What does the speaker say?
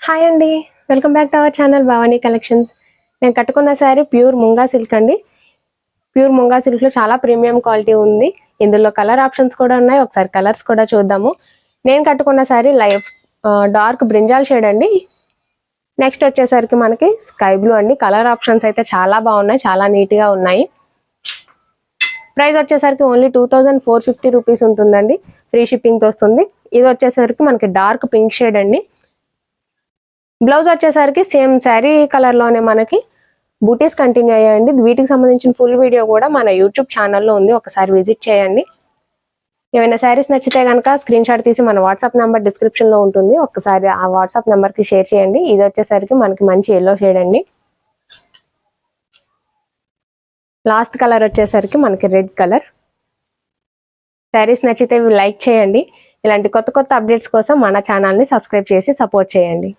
Hi అండి, welcome back to our channel Bhavani collections. నేను కట్టుకున్న శారీ ప్యూర్ ముంగా సిల్క్ అండి. ప్యూర్ ముంగా సిల్క్లో చాలా ప్రీమియం క్వాలిటీ ఉంది. ఇందులో కలర్ ఆప్షన్స్ కూడా ఉన్నాయి. ఒకసారి కలర్స్ కూడా చూద్దాము. నేను కట్టుకున్న శారీ డార్క్ బ్రింజాల్ షేడ్ అండి. నెక్స్ట్ వచ్చేసరికి మనకి స్కై బ్లూ అండి. కలర్ ఆప్షన్స్ అయితే చాలా బాగున్నాయి, చాలా నీట్గా ఉన్నాయి. ప్రైస్ వచ్చేసరికి ఓన్లీ 2450 రూపీస్ ఉంటుందండి. ఫ్రీ షిప్పింగ్తో వస్తుంది. ఇది వచ్చేసరికి మనకి డార్క్ పింక్ షేడ్ అండి. బ్లౌజ్ వచ్చేసరికి సేమ్ శారీ కలర్ లోనే మనకి బూటీస్ కంటిన్యూ అయ్యాయండి. వీటికి సంబంధించిన ఫుల్ వీడియో కూడా మన యూట్యూబ్ ఛానల్లో ఉంది, ఒకసారి విజిట్ చేయండి. ఏమైనా శారీస్ నచ్చితే కనుక స్క్రీన్ షాట్ తీసి మన వాట్సాప్ నెంబర్ డిస్క్రిప్షన్ లో ఉంటుంది, ఒకసారి ఆ వాట్సాప్ నెంబర్ కి షేర్ చేయండి. ఇది వచ్చేసరికి మనకి మంచి ఎల్లో షేడ్ అండి. లాస్ట్ కలర్ వచ్చేసరికి మనకి రెడ్ కలర్. శారీస్ నచ్చితే లైక్ చేయండి. ఇలాంటి కొత్త కొత్త అప్డేట్స్ కోసం మన ఛానల్ని సబ్స్క్రైబ్ చేసి సపోర్ట్ చేయండి.